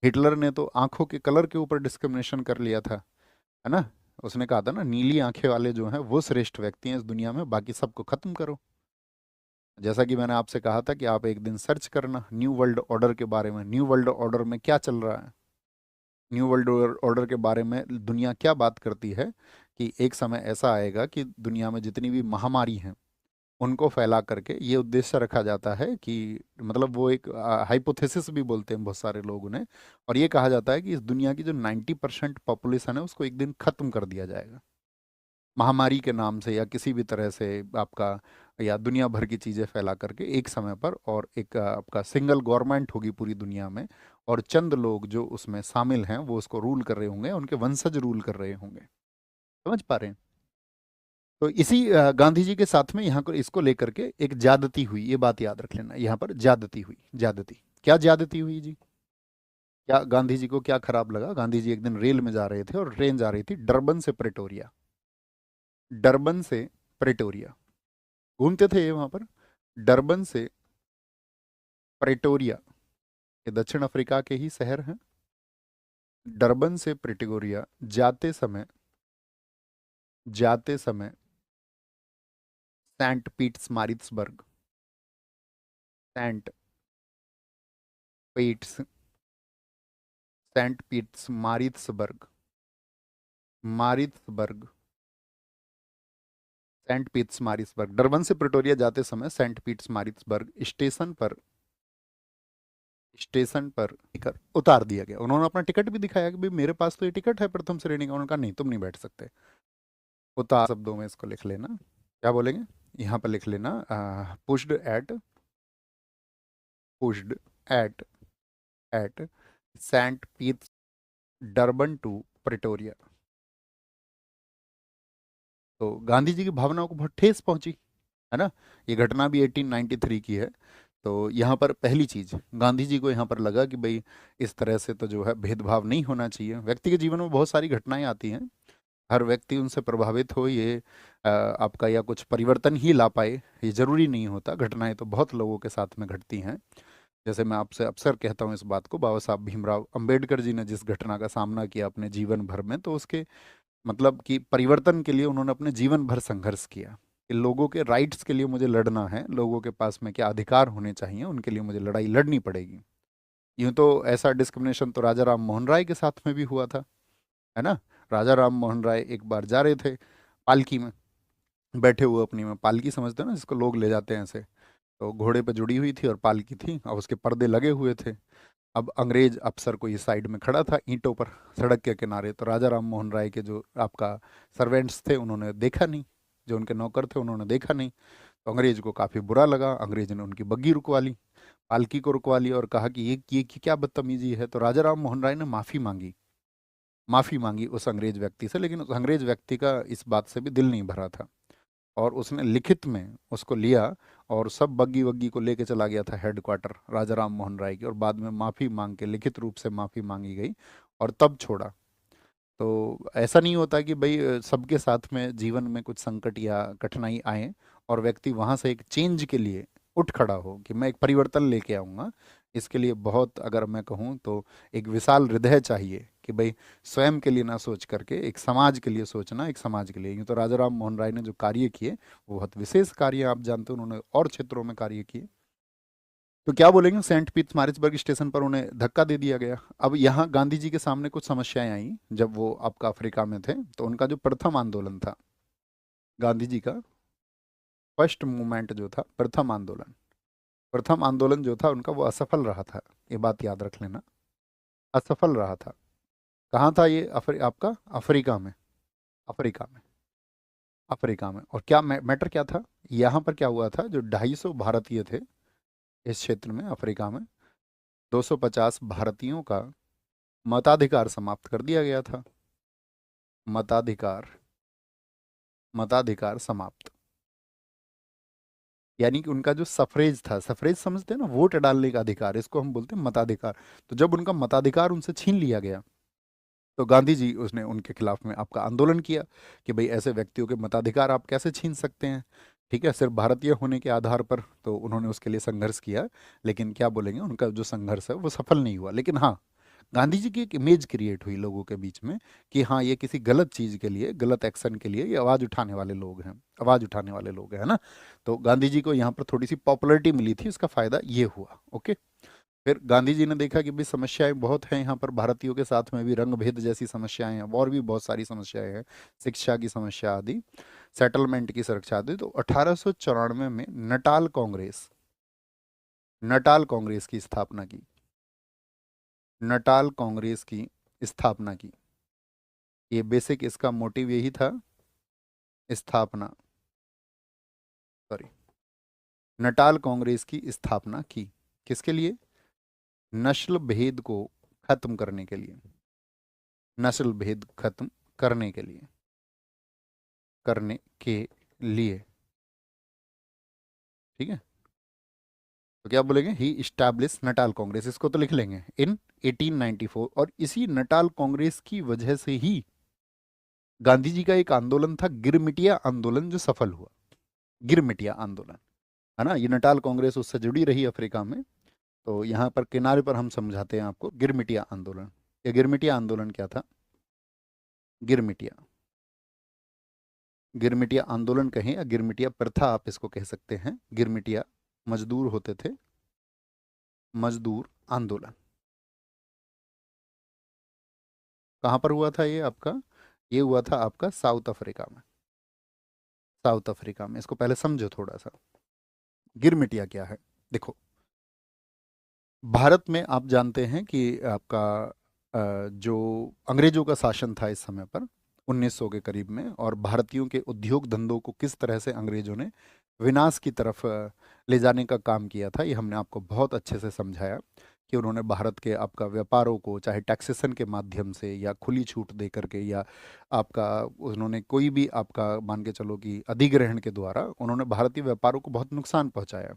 Hitler ने तो आंखों के कलर के ऊपर डिस्क्रिमिनेशन कर लिया था, है ना। उसने कहा था ना, नीली आंखें वाले जो हैं वो श्रेष्ठ व्यक्ति हैं इस दुनिया में, बाकी सबको खत्म करो। जैसा कि मैंने आपसे कहा था कि आप एक दिन सर्च करना न्यू वर्ल्ड ऑर्डर के बारे में, न्यू वर्ल्ड ऑर्डर में क्या चल रहा है। न्यू वर्ल्ड ऑर्डर के बारे में दुनिया क्या बात करती है कि एक समय ऐसा आएगा कि दुनिया में जितनी भी महामारी हैं उनको फैला करके ये उद्देश्य रखा जाता है कि, मतलब वो एक हाइपोथेसिस भी बोलते हैं बहुत सारे लोग उन्हें, और ये कहा जाता है कि इस दुनिया की जो 90% पॉपुलेशन है उसको एक दिन खत्म कर दिया जाएगा, महामारी के नाम से या किसी भी तरह से आपका, या दुनिया भर की चीज़ें फैला करके एक समय पर, और एक आपका सिंगल गवर्नमेंट होगी पूरी दुनिया में, और चंद लोग जो उसमें शामिल हैं वो उसको रूल कर रहे होंगे, उनके वंशज रूल कर रहे होंगे। समझ पा रहे हैं। तो इसी गांधी जी के साथ में यहाँ को इसको लेकर के एक ज्यादती हुई, ये बात याद रख लेना, यहाँ पर ज्यादती हुई। ज्यादती क्या ज्यादती हुई जी? क्या गांधी जी को क्या खराब लगा? गांधी जी एक दिन रेल में जा रहे थे और ट्रेन जा रही थी डरबन से प्रेटोरिया। डरबन से प्रेटोरिया घूमते थे ये वहां पर। डरबन से प्रेटोरिया, ये दक्षिण अफ्रीका के ही शहर हैं। डरबन से प्रेटोरिया जाते समय saint Pietermaritzburg, saint Pieter saint Pietermaritzburg, Maritzburg, saint Pietermaritzburg, Durban से प्रिटोरिया जाते समय सेंट पीट्स मारिट्सबर्ग स्टेशन पर टिकट उतार दिया गया। उन्होंने अपना टिकट भी दिखाया कि भाई मेरे पास तो ये टिकट है प्रथम श्रेणी का। उन्होंने कहा नहीं, तुम नहीं बैठ सकते। उतार शब्दों में इसको लिख लेना, क्या बोलेंगे, यहाँ पर लिख लेना, pushed at at saint Pete's Durban to Pretoria. तो गांधी जी की भावनाओं को बहुत ठेस पहुंची, है ना। ये घटना भी 1893 की है। तो यहाँ पर पहली चीज, गांधी जी को यहाँ पर लगा कि भाई इस तरह से तो जो है भेदभाव नहीं होना चाहिए। व्यक्ति के जीवन में बहुत सारी घटनाएं आती हैं, हर व्यक्ति उनसे प्रभावित हो, ये आपका या कुछ परिवर्तन ही ला पाए ये जरूरी नहीं होता। घटनाएं तो बहुत लोगों के साथ में घटती हैं। जैसे मैं आपसे अक्सर कहता हूँ इस बात को, बाबा साहब भीमराव अंबेडकर जी ने जिस घटना का सामना किया अपने जीवन भर में, तो उसके मतलब कि परिवर्तन के लिए उन्होंने अपने जीवन भर संघर्ष किया कि लोगों के राइट्स के लिए मुझे लड़ना है, लोगों के पास में क्या अधिकार होने चाहिए उनके लिए मुझे लड़ाई लड़नी पड़ेगी। यूं तो ऐसा डिस्क्रिमिनेशन तो राजा राम मोहन राय के साथ में भी हुआ था, है ना। राजा राम मोहन राय एक बार जा रहे थे पालकी में, बैठे हुए अपनी में, पालकी समझते हो ना जिसको लोग ले जाते हैं ऐसे, तो घोड़े पे जुड़ी हुई थी और पालकी थी और उसके पर्दे लगे हुए थे। अब अंग्रेज अफसर कोई साइड में खड़ा था ईंटों पर सड़क के किनारे, तो राजा राम मोहन राय के जो आपका सर्वेंट्स थे उन्होंने देखा नहीं, जो उनके नौकर थे उन्होंने देखा नहीं। तो अंग्रेज को काफी बुरा लगा, अंग्रेज ने उनकी बग्गी रुकवा ली, पालकी को रुकवा लिया और कहा कि ये क्या बदतमीजी है। तो राजा राम मोहन राय ने माफी मांगी उस अंग्रेज व्यक्ति से, लेकिन उस अंग्रेज व्यक्ति का इस बात से भी दिल नहीं भरा था, और उसने लिखित में उसको लिया और सब बग्गी वग्गी को लेके चला गया था हेडक्वार्टर राजा राम मोहन राय की, और बाद में माफी मांग के लिखित रूप से माफी मांगी गई और तब छोड़ा। तो ऐसा नहीं होता कि भाई सबके साथ में जीवन में कुछ संकट या कठिनाई आए और व्यक्ति वहां से एक चेंज के लिए उठ खड़ा हो कि मैं एक परिवर्तन लेके आऊंगा। इसके लिए बहुत, अगर मैं कहूँ तो एक विशाल हृदय चाहिए कि भाई स्वयं के लिए ना सोच करके एक समाज के लिए सोचना, एक समाज के लिए। यूँ तो राजा राम मोहन राय ने जो कार्य किए वो बहुत विशेष कार्य, आप जानते हो उन्होंने और क्षेत्रों में कार्य किए। तो क्या बोलेंगे, सेंट पीटर्सबर्ग स्टेशन पर उन्हें धक्का दे दिया गया। अब यहाँ गांधी जी के सामने कुछ समस्याएं आई जब वो आपका अफ्रीका में थे। तो उनका जो प्रथम आंदोलन था, गांधी जी का फर्स्ट मूवमेंट जो था, प्रथम आंदोलन जो था उनका, वो असफल रहा था। ये बात याद रख लेना, असफल रहा था। कहाँ था ये? आपका अफ्रीका में, अफ्रीका में, अफ्रीका में। और क्या मैटर क्या था यहाँ पर? क्या हुआ था, जो 250 भारतीय थे इस क्षेत्र में अफ्रीका में, 250 भारतीयों का मताधिकार समाप्त कर दिया गया था। मताधिकार, मताधिकार समाप्त, यानी कि उनका जो सफरेज था, सफरेज समझते हैं ना, वोट डालने का अधिकार, इसको हम बोलते हैं मताधिकार। तो जब उनका मताधिकार उनसे छीन लिया गया, तो गांधी जी उसने उनके खिलाफ में आपका आंदोलन किया कि भाई ऐसे व्यक्तियों के मताधिकार आप कैसे छीन सकते हैं, ठीक है, सिर्फ भारतीय होने के आधार पर। तो उन्होंने उसके लिए संघर्ष किया, लेकिन क्या बोलेंगे, उनका जो संघर्ष है वो सफल नहीं हुआ। लेकिन हाँ, गांधी जी की एक इमेज क्रिएट हुई लोगों के बीच में कि हाँ ये किसी गलत चीज के लिए, गलत एक्शन के लिए ये आवाज उठाने वाले लोग हैं, आवाज उठाने वाले लोग हैं, है ना। तो गांधी जी को यहाँ पर थोड़ी सी पॉपुलैरिटी मिली थी, इसका फायदा ये हुआ। ओके। फिर गांधी जी ने देखा कि भी समस्याएं बहुत हैं यहाँ पर, भारतीयों के साथ में भी रंग भेद जैसी समस्याएं हैं, और भी बहुत सारी समस्याएं हैं, शिक्षा की समस्या आदि, सेटलमेंट की सुरक्षा आदि। तो 1894 में नटाल कांग्रेस की स्थापना की, नटाल कांग्रेस की स्थापना की। ये बेसिक इसका मोटिव यही था, स्थापना, सॉरी, नटाल कांग्रेस की स्थापना की। किसके लिए? नस्ल भेद को खत्म करने के लिए, नस्ल भेद खत्म करने के लिए, करने के लिए। ठीक है। तो क्या बोलेंगे? ही इस्टैब्लिश नटाल कांग्रेस, इसको तो लिख लेंगे, इन 1894। और इसी नटाल कांग्रेस की वजह से ही गांधी जी का एक आंदोलन था, गिरमिटिया आंदोलन, जो सफल हुआ। गिरमिटिया आंदोलन, है ना। ये नटाल कांग्रेस उससे जुड़ी रही अफ्रीका में। तो यहाँ पर किनारे पर हम समझाते हैं आपको गिरमिटिया आंदोलन। ये गिरमिटिया आंदोलन क्या था? गिरमिटिया, गिरमिटिया आंदोलन कहें या गिरमिटिया प्रथा आप इसको कह सकते हैं। गिरमिटिया मजदूर होते थे, मजदूर आंदोलन। कहाँ पर हुआ था ये आपका? ये हुआ था आपका साउथ अफ्रीका में, साउथ अफ्रीका में। इसको पहले समझो थोड़ा सा, गिरमिटिया क्या है। देखो, भारत में आप जानते हैं कि आपका जो अंग्रेजों का शासन था इस समय पर 1900 के करीब में, और भारतीयों के उद्योग धंधों को किस तरह से अंग्रेजों ने विनाश की तरफ ले जाने का काम किया था, ये हमने आपको बहुत अच्छे से समझाया कि उन्होंने भारत के आपका व्यापारों को चाहे टैक्सेशन के माध्यम से या खुली छूट दे करके, या आपका उन्होंने कोई भी आपका मान के चलो कि अधिग्रहण के द्वारा उन्होंने भारतीय व्यापारों को बहुत नुकसान पहुंचाया।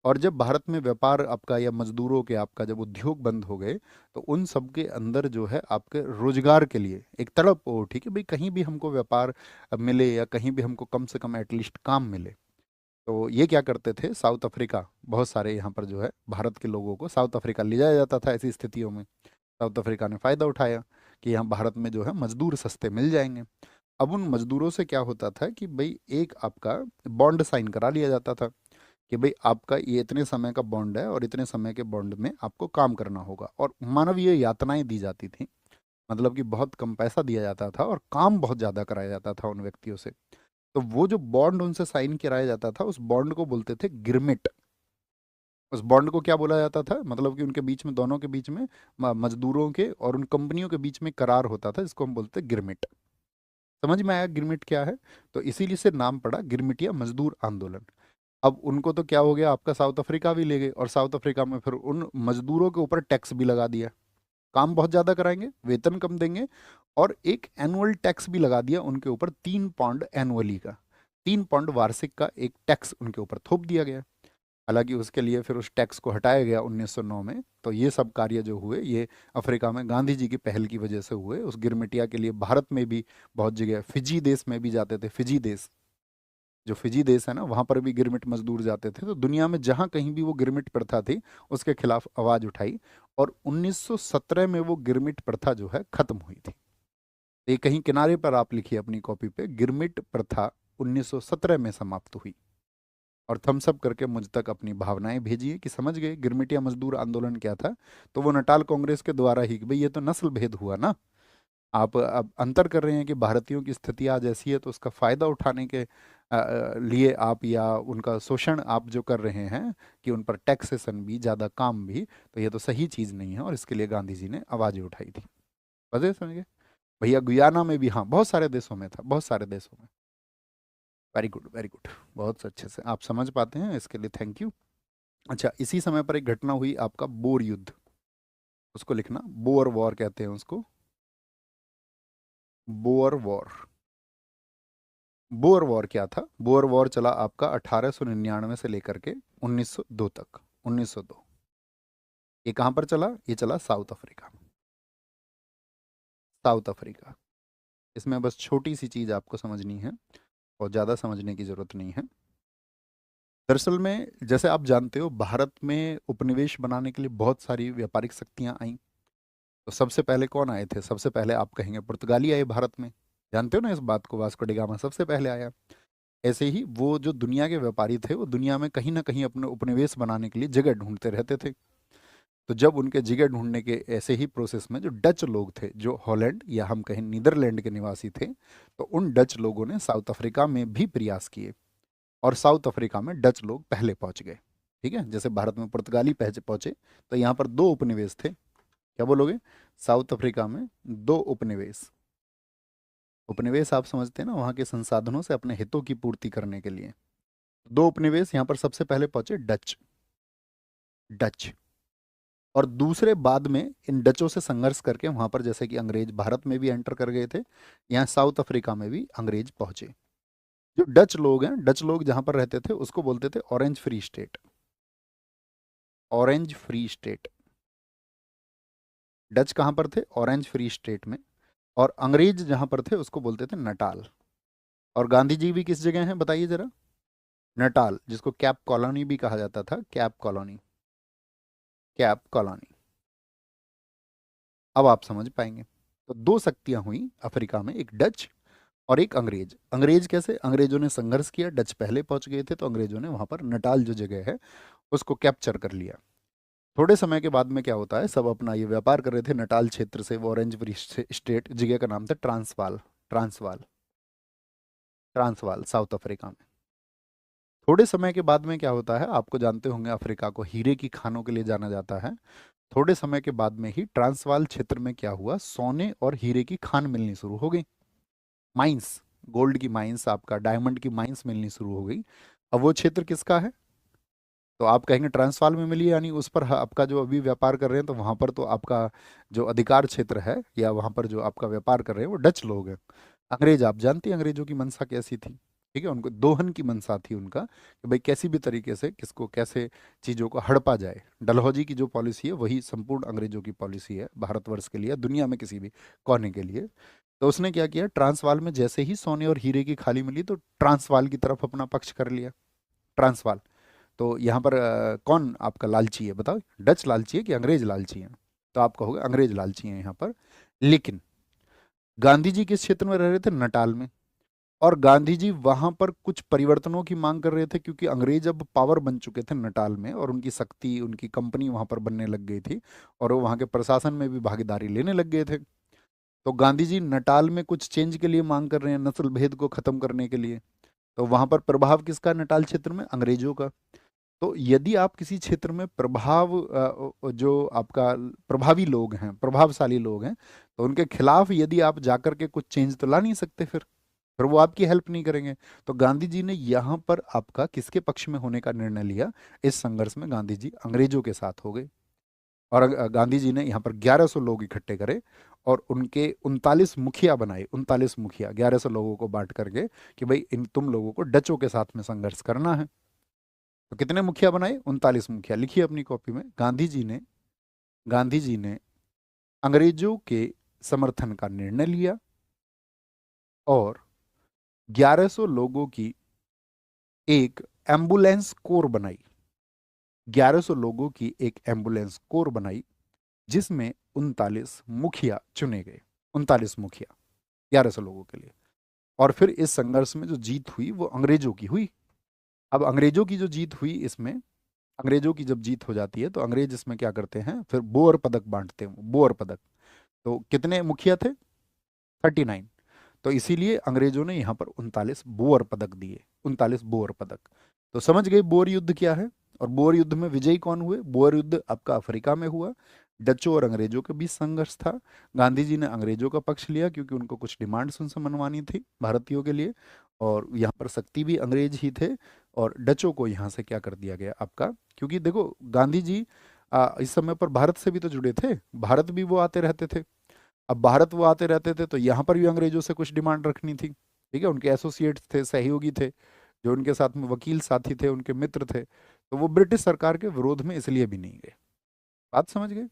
और जब भारत में व्यापार आपका या मजदूरों के आपका जब उद्योग बंद हो गए, तो उन सब के अंदर जो है आपके रोजगार के लिए एक तड़प उठी कि भाई कहीं भी हमको व्यापार मिले, या कहीं भी हमको कम से कम एटलीस्ट काम मिले। तो ये क्या करते थे, साउथ अफ्रीका, बहुत सारे यहाँ पर जो है भारत के लोगों को साउथ अफ्रीका ले जाया जाता था ऐसी स्थितियों में। साउथ अफ्रीका ने फायदा उठाया कि यहाँ भारत में जो है मजदूर सस्ते मिल जाएंगे। अब उन मजदूरों से क्या होता था कि भाई एक आपका बॉन्ड साइन करा लिया जाता था कि भाई आपका ये इतने समय का बॉन्ड है, और इतने समय के बॉन्ड में आपको काम करना होगा, और मानवीय यातनाएं दी जाती थी। मतलब कि बहुत कम पैसा दिया जाता था और काम बहुत ज़्यादा कराया जाता था उन व्यक्तियों से। तो वो जो बॉन्ड उनसे साइन कराया जाता था, उस बॉन्ड को बोलते थे गिरमिट। उस बॉन्ड को क्या बोला जाता था? मतलब कि उनके बीच में, दोनों के बीच में, मजदूरों के और उन कंपनियों के बीच में करार होता था, जिसको हम बोलते हैं गिरमिट। समझ में आया गिरमिट क्या है? तो इसीलिए से नाम पड़ा गिरमिटिया मजदूर आंदोलन। अब उनको तो क्या हो गया, आपका साउथ अफ्रीका भी ले गए, और साउथ अफ्रीका में फिर उन मजदूरों के ऊपर टैक्स भी लगा दिया। काम बहुत ज्यादा कराएंगे, वेतन कम देंगे, और एक एनुअल टैक्स भी लगा दिया उनके ऊपर, 3 पाउंड एनुअली का, 3 पाउंड वार्षिक का एक टैक्स उनके ऊपर थोप दिया गया। हालांकि उसके लिए फिर उस टैक्स को हटाया गया 1909 में। तो ये सब कार्य जो हुए, ये अफ्रीका में गांधी जी की पहल की वजह से हुए। उस गिरमिटिया के लिए भारत में भी बहुत जगह, फिजी देश में भी जाते थे, फिजी देश, जो फिजी देश है ना, वहां पर भी गिरमिट मजदूर जाते थे। तो दुनिया में जहां कहीं भी वो गिरमिट प्रथा थी, उसके खिलाफ आवाज उठाई, और 1917 में वो गिरमिट प्रथा जो है खत्म हुई थी। ये कहीं किनारे पर आप लिखिए अपनी कॉपी पे, गिरमिट प्रथा 1917 में समाप्त हुई। और थम्स अप करके मुझ तक अपनी भावनाएं भेजिए कि समझ गए गिरमिटिया मजदूर आंदोलन क्या था। तो वो नटाल कांग्रेस के द्वारा ही, कि भाई ये तो नस्ल भेद हुआ ना। आप अब अंतर कर रहे हैं कि भारतीयों की स्थिति आज ऐसी है, तो उसका फायदा उठाने के लिए आप, या उनका शोषण आप जो कर रहे हैं कि उन पर टैक्सेशन भी, ज़्यादा काम भी, तो ये तो सही चीज़ नहीं है। और इसके लिए गांधी जी ने आवाज़ें उठाई थी। बजे समझ गए भैया? गुयाना में भी, हाँ, बहुत सारे देशों में था, बहुत सारे देशों में। Very good, very good. बहुत अच्छे से आप समझ पाते हैं, इसके लिए थैंक यू। अच्छा, इसी समय पर एक घटना हुई आपका बोर युद्ध, उसको लिखना, बोअर वॉर कहते हैं उसको, बोअर वॉर। बोअर वॉर क्या था? बोअर वॉर चला आपका 1899 से लेकर के 1902 तक, 1902। ये कहाँ पर चला? ये चला साउथ अफ्रीका में, साउथ अफ्रीका। इसमें बस छोटी सी चीज़ आपको समझनी है, और ज़्यादा समझने की ज़रूरत नहीं है। दरअसल में जैसे आप जानते हो, भारत में उपनिवेश बनाने के लिए बहुत सारी व्यापारिक शक्तियाँ आईं। तो सबसे पहले कौन आए थे? सबसे पहले आप कहेंगे पुर्तगाली आए भारत में। जानते हो ना इस बात को, वास्को डी गामा सबसे पहले आया। ऐसे ही वो जो दुनिया के व्यापारी थे, वो दुनिया में कहीं ना कहीं अपने उपनिवेश बनाने के लिए जगह ढूंढते रहते थे। तो जब उनके जगह ढूंढने के ऐसे ही प्रोसेस में जो डच लोग थे, जो हॉलैंड या हम कहें नीदरलैंड के निवासी थे, तो उन डच लोगों ने साउथ अफ्रीका में भी प्रयास किए, और साउथ अफ्रीका में डच लोग पहले पहुंच गए। ठीक है, जैसे भारत में पुर्तगाली पहुंचे, तो यहाँ पर दो उपनिवेश थे। क्या बोलोगे? साउथ अफ्रीका में दो उपनिवेश। उपनिवेश आप समझते हैं ना, वहाँ के संसाधनों से अपने हितों की पूर्ति करने के लिए दो उपनिवेश यहाँ पर सबसे पहले पहुंचे, डच। डच। और दूसरे बाद में इन डचों से संघर्ष करके वहां पर, जैसे कि अंग्रेज भारत में भी एंटर कर गए थे, यहाँ साउथ अफ्रीका में भी अंग्रेज पहुंचे। जो डच लोग हैं, डच लोग जहां पर रहते थे उसको बोलते थे orange free state. Orange free state. Dutch कहां पर थे? ऑरेंज फ्री स्टेट में। और अंग्रेज जहां पर थे उसको बोलते थे नटाल। और गांधी जी भी किस जगह हैं बताइए जरा? नटाल, जिसको कैप कॉलोनी भी कहा जाता था, कैप कॉलोनी। Cap colony. अब आप समझ पाएंगे। तो दो शक्तियां हुई अफ्रीका में, एक डच और एक अंग्रेज। अंग्रेज कैसे? अंग्रेजों ने संघर्ष किया, डच पहले पहुंच गए थे, तो अंग्रेजों ने वहां पर नटाल जो जगह है उसको कैप्चर कर लिया। थोड़े समय के बाद में क्या होता है, सब अपना ये व्यापार कर रहे थे नटाल क्षेत्र से, वो ऑरेंज फ्री स्टेट, जगह का नाम था Transvaal. Transvaal. Transvaal south Africa में। थोड़े समय के बाद में क्या होता है, आपको जानते होंगे अफ्रीका को हीरे की खानों के लिए जाना जाता है। थोड़े समय के बाद में ही ट्रांसवाल क्षेत्र में क्या हुआ, सोने और हीरे की खान मिलनी शुरू हो गई। माइंस, गोल्ड की माइंस, आपका डायमंड की माइंस मिलनी शुरू हो गई। अब वो क्षेत्र किसका है? तो आप कहेंगे ट्रांसवाल में मिली, यानी उस पर आपका जो अभी व्यापार कर रहे हैं, तो वहां पर तो आपका जो अधिकार क्षेत्र है या वहां पर जो आपका व्यापार कर रहे हैं वो डच लोग हैं। अंग्रेज, आप जानते हैं अंग्रेजों की मंशा कैसी थी। ठीक है, उनको दोहन की मंशा थी उनका, कि भाई कैसी भी तरीके से किसको कैसे चीज़ों को हड़पा जाए। डलहौजी की जो पॉलिसी है वही संपूर्ण अंग्रेजों की पॉलिसी है भारतवर्ष के लिए, दुनिया में किसी भी कोने के लिए। तो उसने क्या किया, ट्रांसवाल में जैसे ही सोने और हीरे की खाली मिली तो ट्रांसवाल की तरफ अपना पक्ष कर लिया। ट्रांसवाल। तो यहाँ पर कौन आपका लालची है बताओ? डच लालची है कि अंग्रेज लालची हैं? तो आप कहोगे अंग्रेज लालची हैं यहाँ पर। लेकिन गांधी जी किस क्षेत्र में रह रहे थे? नटाल में। और गांधी जी वहां पर कुछ परिवर्तनों की मांग कर रहे थे, क्योंकि अंग्रेज अब पावर बन चुके थे नटाल में, और उनकी शक्ति, उनकी कंपनी वहां पर बनने लग गई थी, और वो वहां के प्रशासन में भी भागीदारी लेने लग गए थे। तो गांधी जी नटाल में कुछ चेंज के लिए मांग कर रहे हैं, नस्ल भेद को खत्म करने के लिए। तो वहां पर प्रभाव किसका? नटाल क्षेत्र में अंग्रेजों का। तो यदि आप किसी क्षेत्र में जो आपका प्रभावी लोग हैं, प्रभावशाली लोग हैं, तो उनके खिलाफ यदि आप जाकर के कुछ चेंज तो ला नहीं सकते, फिर वो आपकी हेल्प नहीं करेंगे। तो गांधी जी ने यहाँ पर आपका किसके पक्ष में होने का निर्णय लिया? इस संघर्ष में गांधी जी अंग्रेजों के साथ हो गए। और गांधी जी ने यहाँ पर 1100 लोग इकट्ठे करे, और उनके 39 मुखिया बनाए। 39 मुखिया, 1100 लोगों को बांट करके, कि भाई इन तुम लोगों को डचों के साथ में संघर्ष करना है। तो कितने मुखिया बनाए? 39 मुखिया। लिखिए अपनी कॉपी में, गांधी जी ने अंग्रेजों के समर्थन का निर्णय लिया, और 1100 लोगों की एक एम्बुलेंस कोर बनाई। 1100 लोगों की एक एम्बुलेंस कोर बनाई, जिसमें 39 मुखिया चुने गए। 39 मुखिया 1100 लोगों के लिए। और फिर इस संघर्ष में जो जीत हुई वो अंग्रेजों की हुई। अब अंग्रेजों की जो जीत हुई इसमें, अंग्रेजों की जब जीत हो जाती है तो अंग्रेज इसमें क्या करते हैं, फिर बोअर पदक बांटते हैं। बोअर पदक। तो कितने मुखिया थे? 39। तो इसीलिए अंग्रेजों ने यहाँ पर 39 बोअर पदक दिए। 39 बोअर पदक। तो समझ गए बोअर युद्ध क्या है। और बोअर युद्ध में विजयी कौन हुए? बोअर युद्ध आपका अफ्रीका में हुआ। डचों और अंग्रेजों के बीच संघर्ष था। गांधी जी ने अंग्रेजों का पक्ष लिया, क्योंकि उनको कुछ डिमांड्स उनसे मनवानी थी भारतीयों के लिए, और यहाँ पर शक्ति भी अंग्रेज ही थे। और डचों को यहाँ से क्या कर दिया गया आपका, क्योंकि देखो गांधी जी इस समय पर भारत से भी तो जुड़े थे, भारत भी वो आते रहते थे। अब भारत वो आते रहते थे, तो यहाँ पर भी अंग्रेजों से कुछ डिमांड रखनी थी। ठीक है, उनके एसोसिएट्स थे, सहयोगी थे, जो उनके साथ में वकील साथी थे, उनके मित्र थे। तो वो ब्रिटिश सरकार के विरोध में इसलिए भी नहीं गए। बात समझ गए?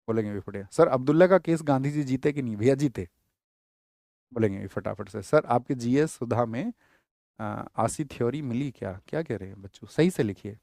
बोलेंगे भी फटे सर, अब्दुल्ला का केस गांधी जी जीते कि नहीं? भैया जीते। बोलेंगे भी फटाफट से, सर आपके जीएस सुधा में आसी थ्योरी मिली क्या? क्या कह रहे हैं बच्चों, सही से लिखिए।